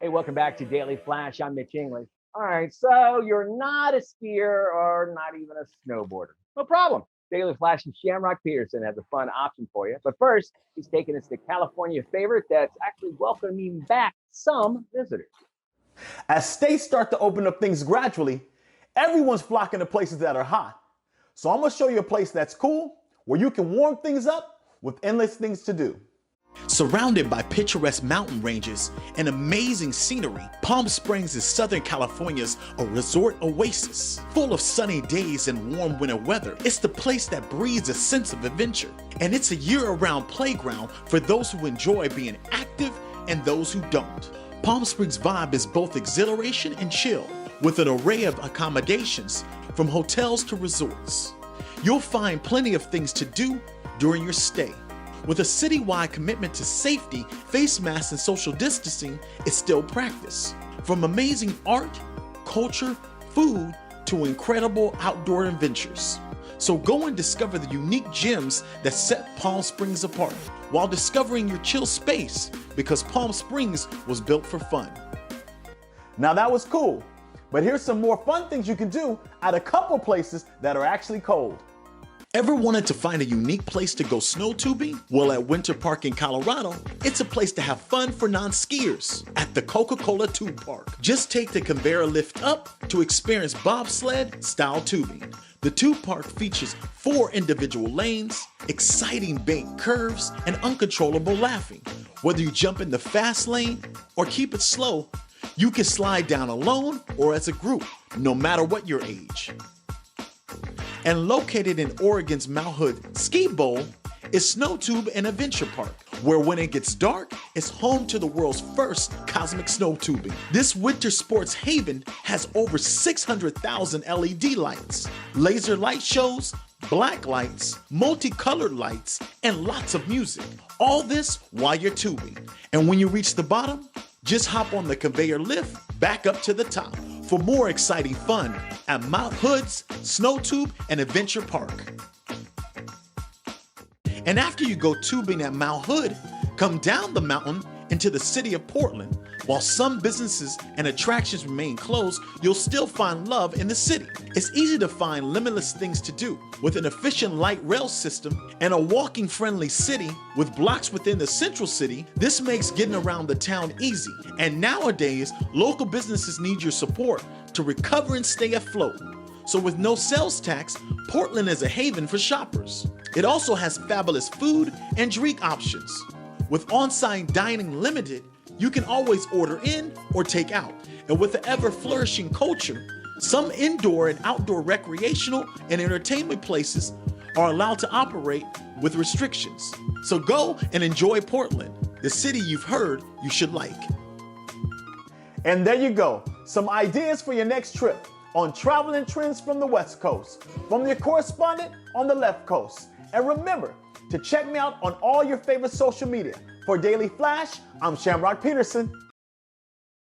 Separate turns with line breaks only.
Hey, welcome back to Daily Flash. I'm Mitch English. All right, so you're not a skier or not even a snowboarder. No problem. Daily Flash's Shamroc Peterson has a fun option for you. But first, he's taking us to California favorite that's actually welcoming back some visitors.
As states start to open up things gradually, everyone's flocking to places that are hot. So I'm gonna show you a place that's cool, where you can warm things up with endless things to do.
Surrounded by picturesque mountain ranges and amazing scenery, Palm Springs is Southern California's a resort oasis. Full of sunny days and warm winter weather, it's the place that breathes a sense of adventure. And it's a year-round playground for those who enjoy being active and those who don't. Palm Springs' vibe is both exhilaration and chill, with an array of accommodations from hotels to resorts. You'll find plenty of things to do during your stay. With a citywide commitment to safety, face masks and social distancing is still practiced. From amazing art, culture, food, to incredible outdoor adventures. So go and discover the unique gems that set Palm Springs apart, while discovering your chill space, because Palm Springs was built for fun.
Now that was cool, but here's some more fun things you can do at a couple places that are actually cold.
Ever wanted to find a unique place to go snow tubing? Well, at Winter Park in Colorado, it's a place to have fun for non-skiers at the Coca-Cola Tube Park. Just take the conveyor lift up to experience bobsled-style tubing. The tube park features 4 individual lanes, exciting banked curves, and uncontrollable laughing. Whether you jump in the fast lane or keep it slow, you can slide down alone or as a group, no matter what your age. And located in Oregon's Mount Hood Ski Bowl is Snow Tube and Adventure Park, where when it gets dark, it's home to the world's first cosmic snow tubing. This winter sports haven has over 600,000 LED lights, laser light shows, black lights, multicolored lights, and lots of music. All this while you're tubing. And when you reach the bottom, just hop on the conveyor lift back up to the top for more exciting fun at Mount Hood's Snow Tube and Adventure Park. And after you go tubing at Mount Hood, come down the mountain into the city of Portland. While some businesses and attractions remain closed, you'll still find love in the city. It's easy to find limitless things to do. With an efficient light rail system and a walking-friendly city with blocks within the central city, this makes getting around the town easy. And nowadays, local businesses need your support to recover and stay afloat. So with no sales tax, Portland is a haven for shoppers. It also has fabulous food and drink options. With on-site dining limited, you can always order in or take out. And with the ever-flourishing culture, some indoor and outdoor recreational and entertainment places are allowed to operate with restrictions. So go and enjoy Portland, the city you've heard you should like.
And there you go, some ideas for your next trip on traveling trends from the West Coast, from your correspondent on the left coast. And remember to check me out on all your favorite social media. For Daily Flash, I'm Shamroc Peterson.